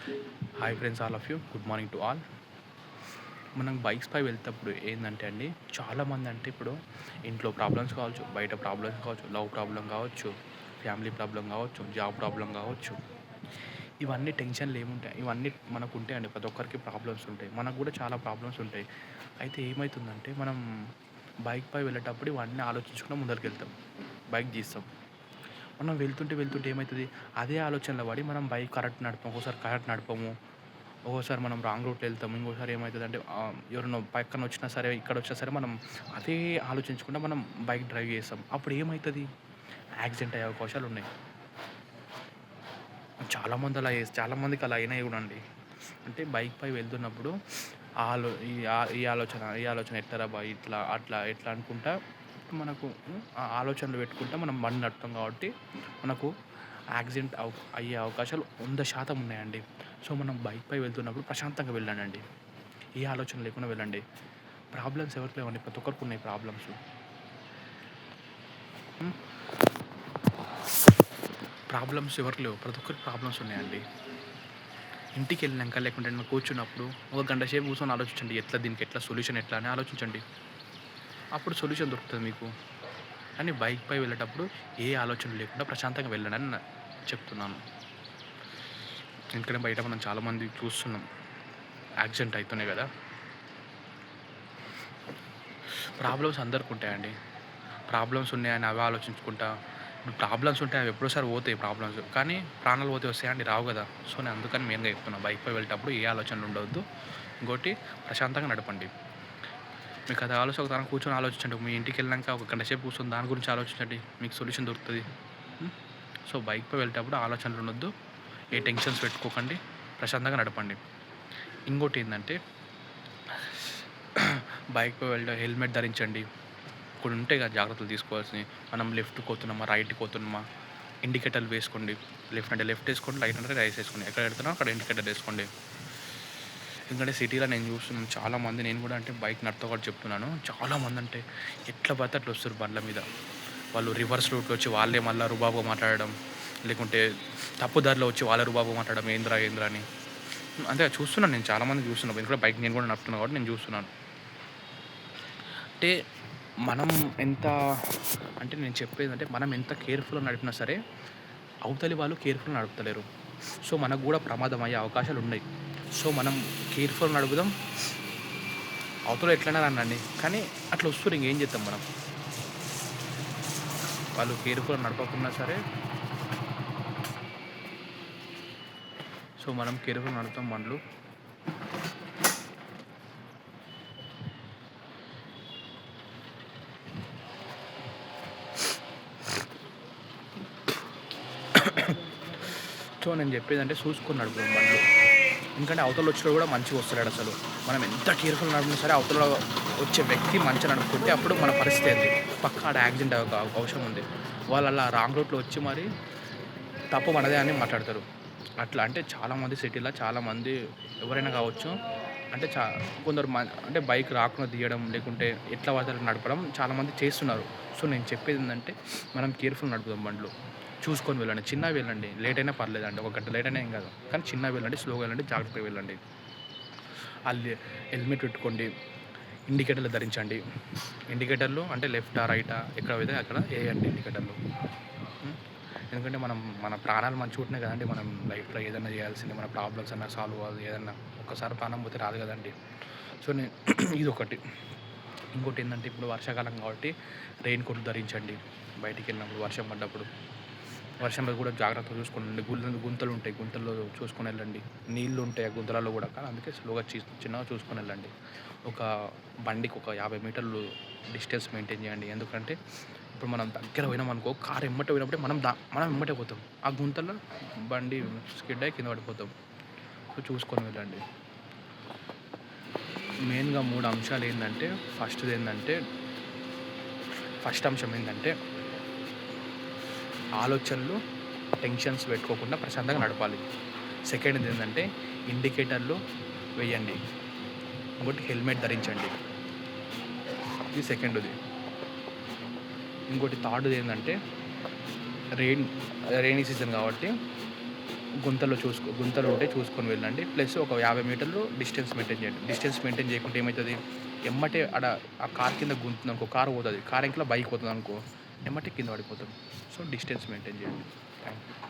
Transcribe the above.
Hi friends, all of you. Good morning to all. మనం బైక్స్‌పై వెళ్తేప్పుడు ఏందంటే అండి, చాలామంది అంటే ఇప్పుడు ఇంట్లో ప్రాబ్లమ్స్ కావచ్చు, బయట ప్రాబ్లమ్స్ కావచ్చు, లవ్ ప్రాబ్లమ్ కావచ్చు, ఫ్యామిలీ ప్రాబ్లమ్ కావచ్చు, జాబ్ ప్రాబ్లమ్ కావచ్చు. ఇవన్నీ టెన్షన్‌లు ఏముంటాయి, ఇవన్నీ మనకుంటాయండి. ప్రతి ఒక్కరికి ప్రాబ్లమ్స్ ఉంటాయి. మనకు కూడా చాలా ప్రాబ్లమ్స్ ఉంటాయి. అయితే ఏమైతుందంటే, మనం బైక్‌పై వెళ్ళేటప్పుడు ఇవన్నీ ఆలోచించకుండా ముందరికెళ్తాం. బైక్ తీస్తాం. మనం వెళ్తుంటే ఏమైతది, అదే ఆలోచనలో పడి మనం బైక్ కరెక్ట్ నడపం. ఒక్కోసారి కరెక్ట్ నడపము. ఒక్కోసారి మనం రాంగ్ రూట్‌లో ఎళ్తాం. ఇంకోసారి ఏమైతదంటే ఎవరైనా పక్కన వచ్చినా సరే, ఇక్కడొచ్చినా సరే మనం అదే ఆలోచించకుండా మనం బైక్ డ్రైవ్ చేస్తాం. అప్పుడు ఏమైతది, యాక్సిడెంట్ అయ్యే అవకాశాలున్నాయి. చాలామందికి అలా అయినాయి గూడా అండి. అంటే బైక్‌పై వెళ్తున్నప్పుడు ఈ ఆలోచన ఎట్లరా ఇట్లా, అట్లా, ఎట్లా అనుకుంటా మనకు ఆ ఆలోచనలు పెట్టుకుంటా మనం బండి నడుపుతాం కాబట్టి మనకు యాక్సిడెంట్ అయ్యే అవకాశాలు 100% ఉన్నాయండి. సో, మనం బైక్‌పై వెళ్తున్నప్పుడు ప్రశాంతంగా వెళ్ళండండి. ఏ ఆలోచన లేకుండా వెళ్ళండి. ప్రాబ్లమ్స్ ఎవరికి లేవండి. ప్రతి ఒక్కరికి ఉన్నాయి ప్రాబ్లమ్స్. హ్మ్. ప్రాబ్లమ్స్ ఎవరికి లేవు. ప్రతి ఒక్కరికి ప్రాబ్లమ్స్ ఉన్నాయండి. ఇంటికెళ్ళినాక లేకుంటే ఏదైనా కూర్చున్నప్పుడు ఒక గంట సేపు కూర్చొని ఆలోచించండి. దీనికి ఎట్లా సొల్యూషన్ ఎట్లా అని ఆలోచించండి. అప్పుడు సొల్యూషన్ దొరుకుతది మీకు. కానీ బైక్‌పై వెళ్ళేటప్పుడు ఏ ఆలోచన లేకుండా ప్రశాంతంగా వెళ్ళండని చెప్తున్నాను. ఎందుకంటే బయట మనం చాలామంది చూస్తున్నాం. యాక్సిడెంట్ అయితున్నాయి గదా! ప్రాబ్లమ్స్ అందరికి ఉంటాయండి. ప్రాబ్లమ్స్ ఉన్నాయని అవే ఆలోచించుకుంటా, ఇప్పుడు ప్రాబ్లమ్స్ ఉంటాయి, అవి ఎప్పుడోసారి పోతాయి ప్రాబ్లమ్స్. కానీ ప్రాణాలు పోతే వస్తాయా అండి? రావు గదా! సో, నేను అందుకని మెయిన్‌గా చెప్తున్నా. బైక్‌పై వెళ్ళేటప్పుడు ఏ ఆలోచనలు ఉండవద్దు. ఇంకోటి, ప్రశాంతంగా నడపండి. మీకు అది ఒకసారి కూర్చొని ఆలోచించండి. మీ ఇంటికెళ్ళినాక ఒక గంట సేపు కూర్చొని దాని గురించి ఆలోచించండి. మీకు సొల్యూషన్ దొరుకుతది. హ్మ్. సో, బైక్‌పై వెళ్ళేటప్పుడు ఆలోచనలు ఉండొద్దు. ఏ టెన్షన్స్ పెట్టుకోకండి. ప్రశాంతంగా నడపండి. ఇంకోటేందంటే, బైక్‌పై హెల్మెట్ ధరించండి. కొన్ని ఉంటాయి కదా జాగ్రత్తలు తీసుకోవాల్సినవి. మనం లెఫ్ట్‌కి పోతున్నామా, రైట్‌కి పోతున్నామా, ఇండికేటర్లు వేసుకోండి. లెఫ్ట్ అంటే లెఫ్ట్ ఏసుకోండి, రైట్ అంటే రైట్ ఏసుకోండి. ఎక్కడ పెడుతున్నామో అక్కడ ఇండికేటర్ ఏసుకోండి. ఎందుకంటే సిటీలో నేను చూస్తున్నాను చాలామంది, నేను కూడా అంటే బైక్ నడుపుతా కాబట్టి చెప్తున్నాను. చాలామంది అంటే ఎట్లా పడితే అట్లా వస్తారు బండ్ల మీద. వాళ్ళు రివర్స్ రూట్‌లో వచ్చి వాళ్ళే మళ్ళా రుబాబుగా మాట్లాడడం, లేకుంటే తప్పు దారిలో వచ్చి వాళ్ళే రుబాబుగా మాట్లాడడం, ఏందిరా అని. అంటే చూస్తున్నాను, నేను చాలామందిని చూస్తున్నాను. ఎందుకంటే బైక్ నేను కూడా నడుపుతున్నా కాబట్టి నేను చూస్తున్నాను. అంటే మనం ఎంత అంటే నేను చెప్పేదంటే, మనం ఎంత కేర్‌ఫుల్‌గా నడిపినా సరే, అవతలి వాళ్ళు కేర్‌ఫుల్‌గా నడుపుతలేరు. సో, మనకు గూడా ప్రమాదం అయ్యే అవకాశాలున్నాయి. సో, మనం కేర్‌ఫుల్‌గా నడుపుదాం. అవతలోళ్ళు ఎట్లైనా అనండి. కానీ అట్లా వస్తుర్రు, ఇంకేం చేద్దాం మనం. వాళ్ళు కేర్‌ఫుల్‌గా నడపకున్నా సరే, సో, మనం కేర్‌ఫుల్‌గా నడుపుతాం బండ్లు. సో, నేను చెప్పేదంటే చూసుకొని నడుపుదాం బండ్లు. ఎందుకంటే అవతల వచ్చేవాడు కూడా మంచిగా వస్తలేడు అసలు. మనం ఎంత కేర్‌ఫుల్‌గా నడిపినా సరే, అవతల వచ్చే వ్యక్తి మంచిగా నడుపుకుంటే అప్పుడు మన పరిస్థితి ఏంది? పక్కా ఆడ యాక్సిడెంట్ అయ్యే అవకాశం ఉంది. వాళ్ళు అలా రాంగ్ రూట్‌లో వచ్చి మరి తప్పు మనదే అని మాట్లాడతారు. అట్లా అంటే చాలామంది సిటీలో చాలామంది, ఎవరైనా కావచ్చు, అంటే కొందరు అంటే బైక్ రాకుండా తీయడం, లేకుంటే ఎట్లా పడితే అట్లా నడపడం చాలామంది చేస్తున్నారు. సో, నేను చెప్పేది ఏందంటే, మనం కేర్‌ఫుల్‌గా నడుపుదాం బండ్లు. చూసుకొని వెళ్ళండి. చిన్నగా వెళ్ళండి. లేట్ అయినా పర్లేదండి. ఒక గంట లేట్ అయినా ఏం కాదు. కానీ చిన్నగా వెళ్ళండి, స్లోగా వెళ్ళండి, జాగ్రత్తగా వెళ్ళండి. హెల్మెట్ పెట్టుకోండి. ఇండికేటర్లు ధరించండి. ఇండికేటర్లు అంటే లెఫ్టా, రైటా, ఎక్కడ పోతే అక్కడ ఏయండి ఇండికేటర్లు. హ్మ్. ఎందుకంటే మన ప్రాణాలు మంచిగుంటేనే కదండీ మనం లైఫ్‌లో ఏదైనా చేయాల్సింది. మన ప్రాబ్లమ్స్ అన్నా సాల్వ్ అవ్వాలి. ఏదన్నా ఒక్కసారి ప్రాణం పోతే రాదు కదండీ. సో, ఇదొకటి. ఇంకోటేందంటే, ఇప్పుడు వర్షాకాలం కాబట్టి రెయిన్ కోట్లు ధరించండి. బయటికెళ్ళినప్పుడు వర్షం పడ్డప్పుడు. వర్షంలో కూడా జాగ్రత్తగా చూసుకోండి. గుంతలుంటాయి. గుంతల్లో చూసుకొని వెళ్ళండి. నీళ్ళు ఉంటాయి ఆ గుంతలలో కూడా. కానీ అందుకే స్లోగా చిన్నగా చూసుకొని వెళ్ళండి. ఒక బండికి ఒక 50 మీటర్లు డిస్టెన్స్ మెయింటైన్ చేయండి. ఎందుకంటే ఇప్పుడు మనం దగ్గర పోయినామనుకో, కారు ఎమ్మటే పోయినప్పుడే మనం ఎమ్మటే పోతాం. ఆ గుంతలో బండి స్కిడ్ అయ్యి కింద పడిపోతాం. సో, చూసుకొని వెళ్ళండి. మెయిన్‌గా 3 అంశాలు ఏందంటే, ఫస్ట్ అంశం ఏందంటే, ఆలోచనలు, టెన్షన్స్ పెట్టుకోకుండా ప్రశాంతంగా నడపాలి. సెకండ్‌ది ఏందంటే, ఇండికేటర్లు వేయండి. ఇంకోటి, హెల్మెట్ ధరించండి. ఇది సెకండ్‌ది. ఇంకోటి థర్డ్‌ది ఏందంటే, రెయినీ సీజన్ కాబట్టి గుంతలు ఉంటే చూసుకొని వెళ్ళండి. ప్లస్ ఒక 50 మీటర్లు డిస్టెన్స్ మెయింటైన్ చేయండి. డిస్టెన్స్ మెయింటైన్ చేయకుంటే ఏమైతది, ఎమ్మటే ఆ కారు కింద గుంతుందనుకో, కారు పోతది. కారు ఎనకాల బైక్ పోతదనుకో, ఎమ్మటే కింద పడిపోతాం. సో, డిస్టెన్స్ మెయింటైన్ చేయండి. Thank you.